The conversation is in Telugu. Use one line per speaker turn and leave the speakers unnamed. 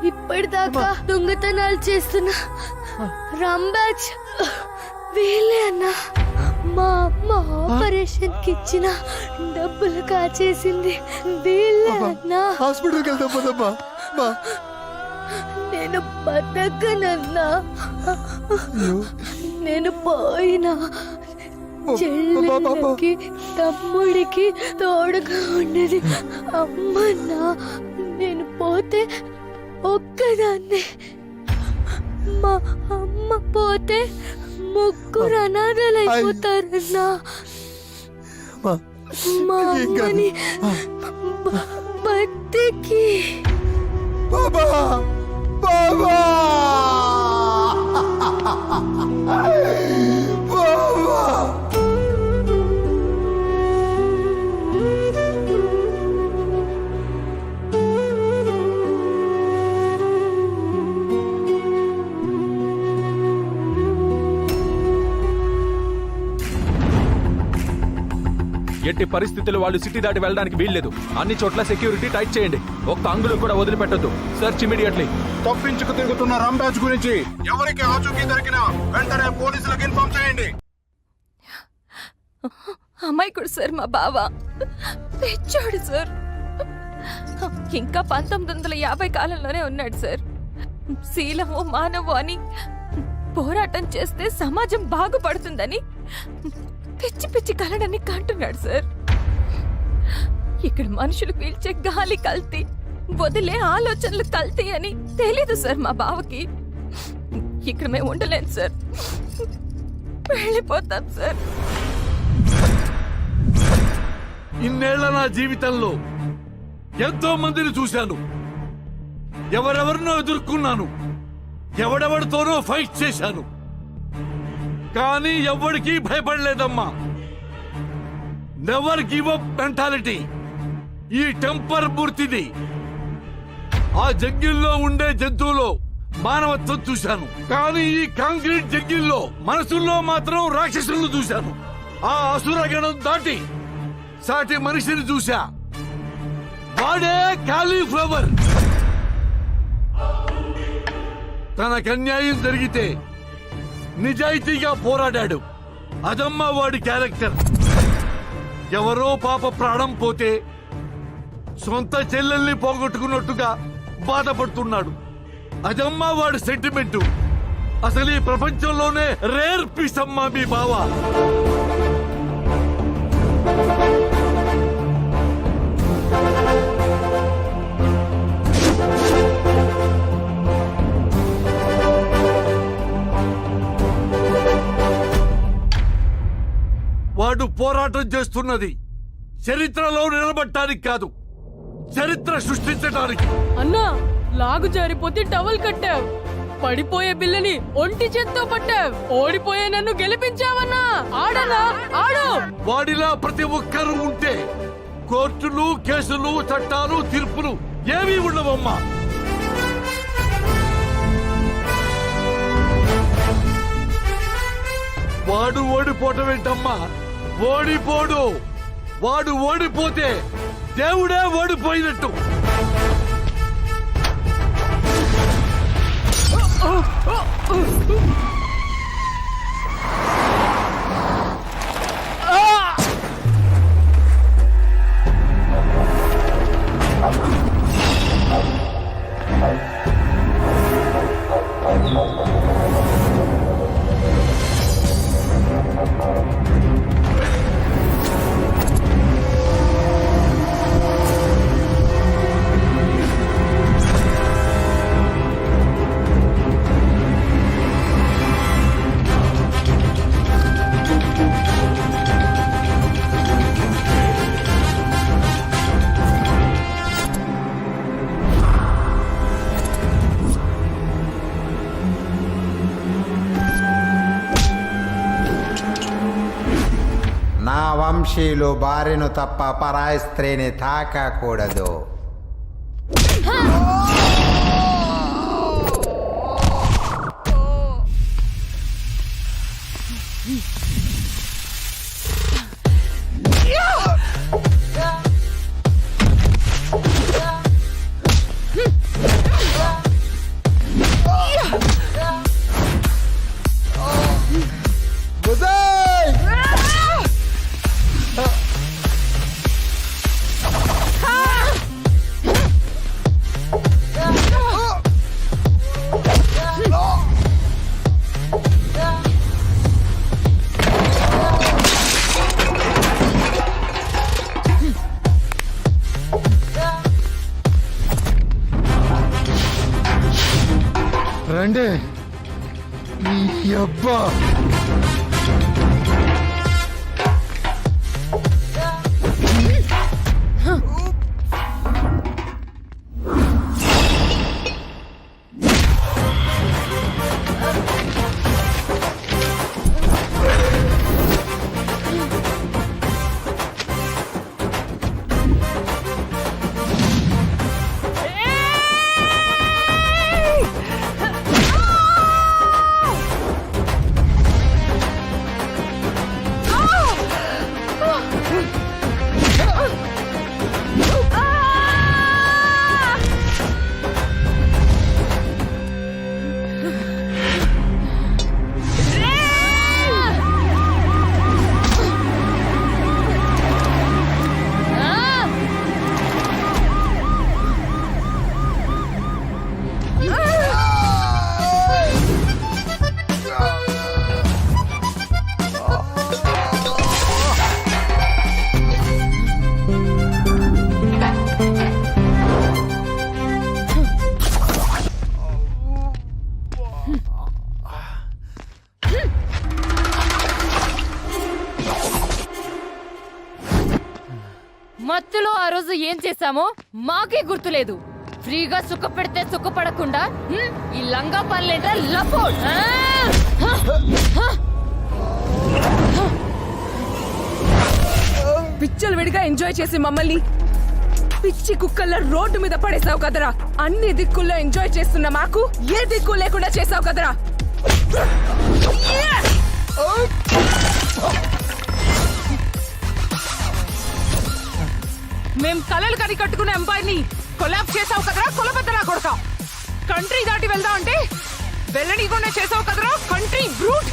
ఇప్పటిదాకా దొంగతనాలు చేస్తున్న రాంబాజ్ వీళ్ళే అన్నా. మా అమ్మ ఆపరేషన్ కి ఇచ్చిన డబ్బులు కాచేసింది వీళ్ళే అన్నా.
హాస్పిటల్కి వెళ్దాం పదమ్మా.
నేను బతకనన్నా. నేను పోయినా చెల్లెళ్ళకి తమ్ముడికి తోడుగా ఉండేది అమ్మన్నా. నేను పోతే ఒక్కదాన్ని, మా అమ్మ పోతే ముగ్గురు అనాథలైపోతారన్నా. మా అమ్మని బతికి
బాబా బాబా బాబా
ఎట్టి పరిస్థితుల్లో వాళ్ళు సిటీ దాటి వెళ్ళడానికి వీల్లేదు. అన్ని చోట్ల సెక్యూరిటీ టైట్ చేయండి. ఒక్క అంగుళం కూడా వదిలిపెట్టొద్దు. Search immediately.
తప్పించుకు తిరుగుతున్న రాంబాజ్ గురించి ఎవరికి ఆచూకీ దొరికినా వెంటనే పోలీసులకు ఇన్ఫార్మ్ చేయండి.
అమ్మాయికుడు సార్, మా బావ తెచ్చాడు సార్. ఇంకా 1950 కాలంలోనే ఉన్నాడు సార్. శీలము మానవు అని పోరాటం చేస్తే సమాజం బాగుపడుతుందని పిచ్చి పిచ్చి కలడని కంటున్నాడు సార్. ఇక్కడ మనుషులు పీల్చే గాలి కల్తీ, వదిలే ఆలోచనలు కల్తీ అని తెలీదు సార్ మా బావకి. ఇక్కడ మేము ఉండలేం సార్, వెళ్ళిపోతాం సార్.
ఇన్నేళ్ల నా జీవితంలో ఎంతో మందిని చూశాను, ఎవరెవరినో ఎదుర్కొన్నాను, ఎవడెవడితోనో ఫైట్ చేశాను. కానీ ఎవ్వడికి భయపడలేదమ్మా. నెవర్ గివ్ అప్ మెంటాలిటీ ఈ టెంపర్ మూర్తిది. ఆ జంగిల్లో ఉండే జంతువులో మానవత్వం చూశాను, కానీ ఈ కాంక్రీట్ జంగిల్లో మనసుల్లో మాత్రం రాక్షసులను చూశాను. ఆ అసురగణం దాటి సాటి మనిషిని చూశా. వాడే కాలీఫ్లవర్. తనకు అన్యాయం జరిగితే నిజాయితీగా పోరాడాడు. అదమ్మా వాడి క్యారెక్టర్. ఎవరో పాప ప్రాణం పోతే సొంత చెల్లెల్ని పోగొట్టుకున్నట్టుగా బాధపడుతున్నాడు. అదమ్మా వాడి సెంటిమెంటు. అసలు ఈ ప్రపంచంలోనే రేర్ పీస్ అమ్మా మీ బావ. వాడు పోరాటం చేస్తున్నది చరిత్రలో నిలబడటానికి కాదు, చరిత్ర సృష్టించడానికి.
అన్నా, లాగు జారిపోతే టవల్ కట్టావు, పడిపోయే బిల్లని ఒంటి చేత్తో పట్టావు, ఓడిపోయే నన్ను గెలిపించావన్నా. ఆడనా, ఆడు.
వాడిలా ప్రతి ఒక్కరూ ఉంటే కోర్టులు, కేసులు, చట్టాలు, తీర్పులు ఏమీ ఉండవమ్మా. వాడు ఓడిపోవటం ఏంటమ్మా? ఓడిపోడు. వాడు ఓడిపోతే దేవుడే ఓడిపోయినట్టు.
వంశీయులు భార్యను తప్ప పరాయి స్త్రీని తాకకూడదు.
అంటే నీ అబ్బా
మత్తులో ఆ రోజు ఏం చేశామో మాకే గుర్తులేదు. ఫ్రీగా సుఖ పెడితే సుఖపడకుండా ఈ లంగా పనులేంట లపోట్.
పిచ్చలు విడిగా ఎంజాయ్ చేసి మమ్మల్ని పిచ్చి కుక్కల్లా రోడ్డు మీద పడేసావు కదరా. అన్ని దిక్కుల్లో ఎంజాయ్ చేస్తున్న మాకు ఏ దిక్కు లేకుండా చేసావు కదరా. మేం కలలు కని కట్టుకునే అమ్మాయిని కొలాబ్ చేసావు కదరా. కొలబద్దలా కొడక కంట్రీ దాటి వెళ్దాం అంటే వెళ్ళనీకుండా చేసావు కదరా కంట్రీ బ్రూట్.